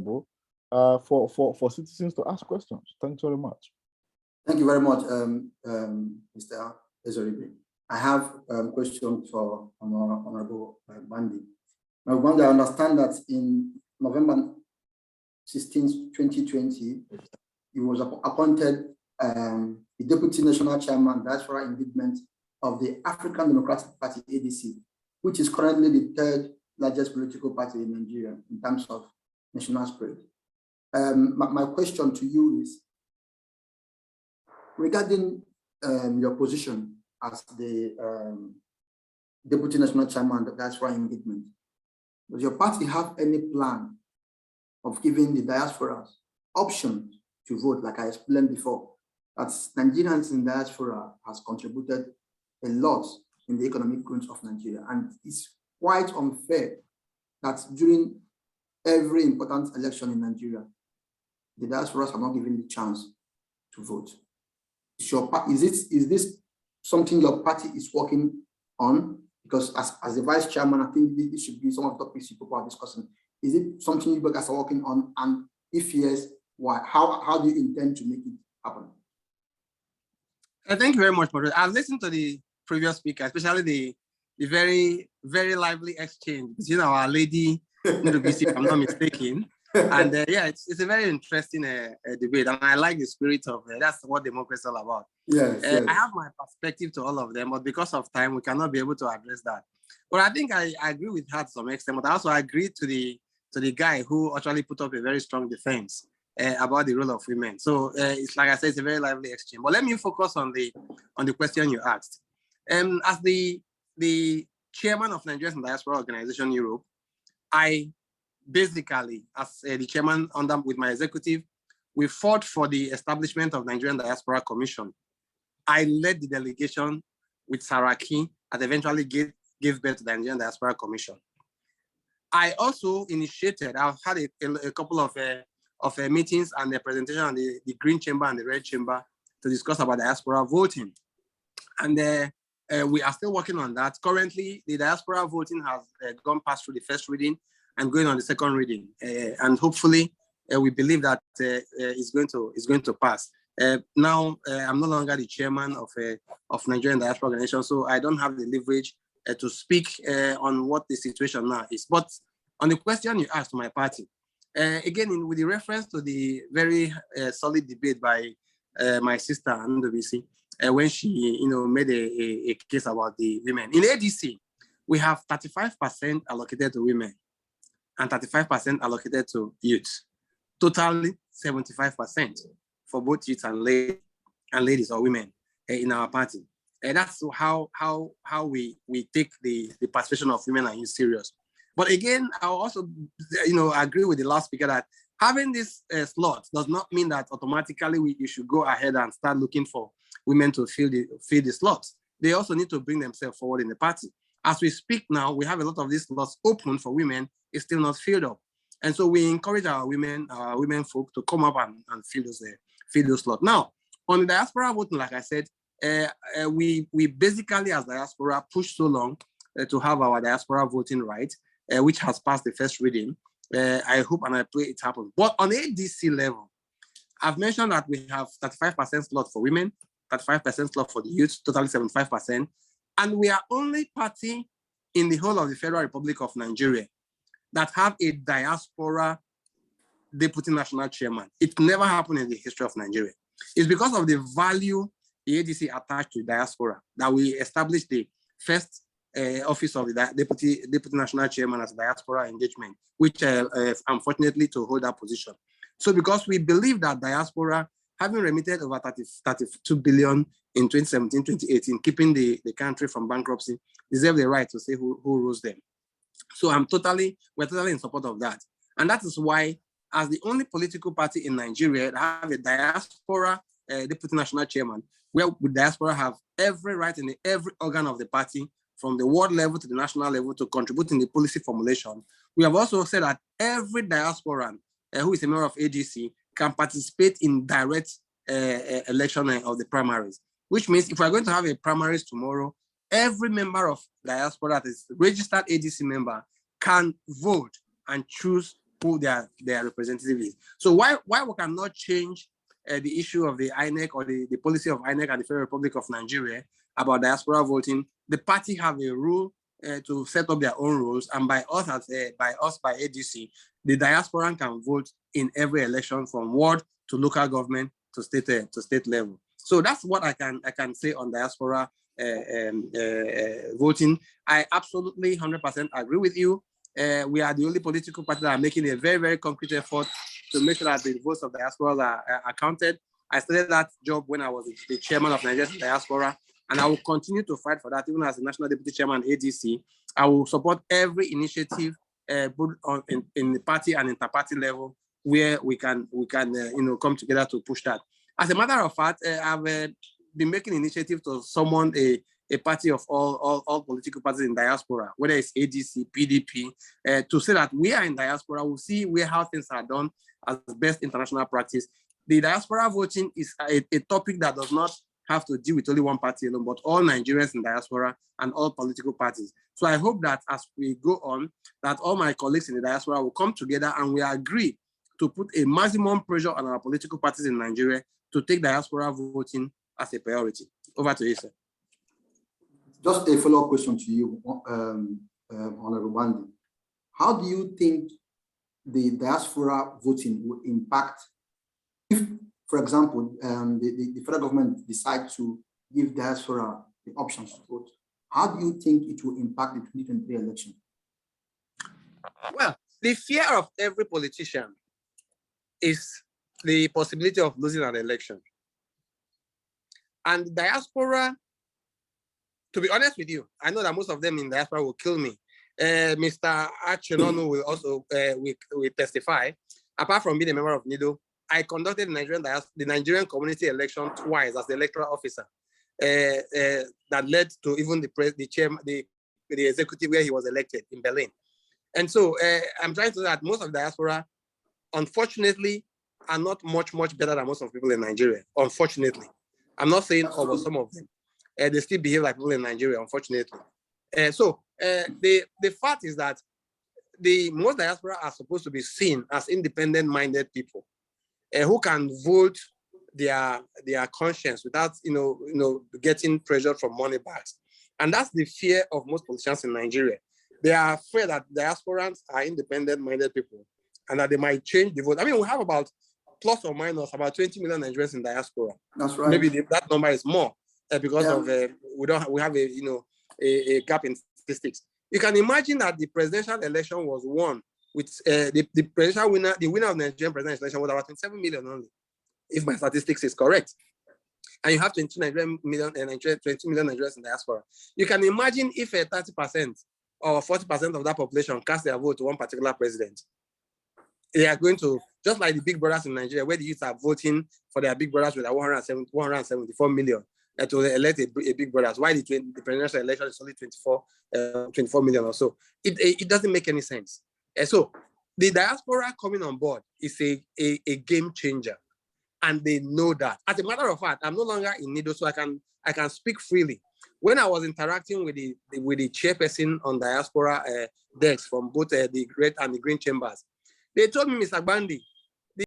accessible for citizens to ask questions. Thanks very much. Thank you very much, Mr. Ezoribe. I have a question for Honorable Gbandi. Now, Gbandi, I understand that in November 16, 2020, he was appointed the Deputy National Chairman, Diaspora Engagement of the African Democratic Party, ADC, which is currently the third largest political party in Nigeria in terms of national spirit. My question to you is, regarding your position as the Deputy National Chairman of Diaspora Engagement, does your party have any plan of giving the diasporas options to vote, like I explained before, that Nigerians in diaspora has contributed a lot in the economic growth of Nigeria, and it's quite unfair that during every important election in Nigeria, the diasporas are not given the chance to vote. Is this something your party is working on? Because as the vice chairman, I think this should be some of the topics people are discussing. Is it something you guys are working on? And if yes, why? How do you intend to make it happen? Thank you very much, Moderator. I've listened to the previous speaker, especially the very, very lively exchange between our lady, if I'm not mistaken. And yeah, it's a very interesting debate, and I like the spirit of that's what democracy is all about. Yes, yes. I have my perspective to all of them, but because of time, we cannot be able to address that. But I think I agree with her to some extent, but I also agree to the guy who actually put up a very strong defense about the role of women. So it's like I said, it's a very lively exchange. But let me focus on the question you asked. As the chairman of Nigerian Diaspora Organization Europe, I basically, as the chairman with my executive, we fought for the establishment of Nigerian Diaspora Commission. I led the delegation with Saraki that eventually gave birth to the Nigerian Diaspora Commission. I also initiated, I've had a couple of meetings and the presentation on the Green Chamber and the Red Chamber to discuss about diaspora voting. And we are still working on that. Currently, the diaspora voting has gone past through the first reading and going on the second reading. And hopefully, we believe that it's going to pass. Now, I'm no longer the chairman of Nigerian Diaspora Organization, so I don't have the leverage to speak on what the situation now is. But on the question you asked to my party, again, with the reference to the very solid debate by my sister, Ndobisi, when she made a case about the women. In ADC, we have 35% allocated to women and 35% allocated to youth. Totally 75% for both youth and ladies or women in our party. And that's how we take the participation of women and youth serious. But again, I also agree with the last speaker that having this slot does not mean that automatically you should go ahead and start looking for women to fill the slots. They also need to bring themselves forward in the party. As we speak now, we have a lot of these slots open for women. It's still not filled up. And so we encourage our women folk to come up and fill those slots. Now, on the diaspora voting, like I said, we basically as diaspora pushed so long to have our diaspora voting right, which has passed the first reading. I hope and I pray it happens. But on ADC level, I've mentioned that we have 35% slot for women, 35% slot for the youth, totally 75%. And we are only party in the whole of the Federal Republic of Nigeria that have a diaspora deputy national chairman. It never happened in the history of Nigeria. It's because of the value the ADC attached to diaspora that we established the first office of the deputy national chairman as diaspora engagement, which unfortunately to hold that position. So because we believe that diaspora, having remitted over 32 billion in 2017, 2018, keeping the country from bankruptcy, deserve the right to say who rules them. So we're totally in support of that. And that is why, as the only political party in Nigeria that have a diaspora deputy national chairman, where diaspora have every right in every organ of the party, from the world level to the national level, to contribute in the policy formulation. We have also said that every diasporan who is a member of ADC can participate in direct election of the primaries, which means if we're going to have a primaries tomorrow, every member of diaspora that is registered ADC member can vote and choose who their representative is. So why we cannot change the issue of the INEC or the policy of INEC and the Federal Republic of Nigeria about diaspora voting? The party have a rule to set up their own rules, and by ADC, the diaspora can vote in every election from ward to local government to state level. So that's what I can say on diaspora voting. I absolutely 100% agree with you. We are the only political party that are making a very, very concrete effort to make sure that the votes of diaspora are counted. I started that job when I was the chairman of Nigerian diaspora, and I will continue to fight for that even as the national deputy chairman ADC. I will support every initiative both in the party and inter-party level where we can come together to push that. As a matter of fact, I've been making initiative to summon a party of all political parties in diaspora, whether it's ADC, PDP, to say that we are in diaspora, we'll see how things are done as best international practice. The diaspora voting is a topic that does not have to deal with only one party alone, but all Nigerians in diaspora and all political parties. So I hope that as we go on, that all my colleagues in the diaspora will come together and we agree to put a maximum pressure on our political parties in Nigeria to take diaspora voting as a priority. Over to you, sir. Just a follow-up question to you, Honorable Gbandi. How do you think the diaspora voting will impact if, for example, the federal government decides to give diaspora the options to vote? How do you think it will impact the 2023 election? Well, the fear of every politician is the possibility of losing an election. And diaspora, to be honest with you, I know that most of them in diaspora will kill me. Mr. Achinonu will also will testify. Apart from being a member of NIDO, I conducted the Nigerian community election twice as the electoral officer. That led to even the executive where he was elected in Berlin. And so I'm trying to say that most of the diaspora, unfortunately, are not much better than most of the people in Nigeria. Unfortunately, I'm not saying about some of them. They still behave like people in Nigeria, unfortunately. So the fact is that the most diaspora are supposed to be seen as independent-minded people who can vote their conscience without getting pressure from money bags. And that's the fear of most politicians in Nigeria. They are afraid that diasporans are independent-minded people and that they might change the vote. I mean, we have about plus or minus about 20 million Nigerians in diaspora. That's right. Maybe that number is more because of we have a gap in statistics. You can imagine that the presidential election was won with the presidential winner, the winner of the Nigerian presidential election was about 27 million only, if my statistics is correct. And you have 20 million Nigerians in diaspora. You can imagine if 30% or 40% of that population cast their vote to one particular president. They are going to, just like the big brothers in Nigeria, where the youth are voting for their big brothers with 174 million to elect a big brothers, while the presidential election is only 24 million or so. It doesn't make any sense. So the diaspora coming on board is a game changer, and they know that. As a matter of fact, I'm no longer in NIDO, so I can speak freely. When I was interacting with the chairperson on diaspora decks from both the red and the green chambers, they told me, Mr. Gbandi,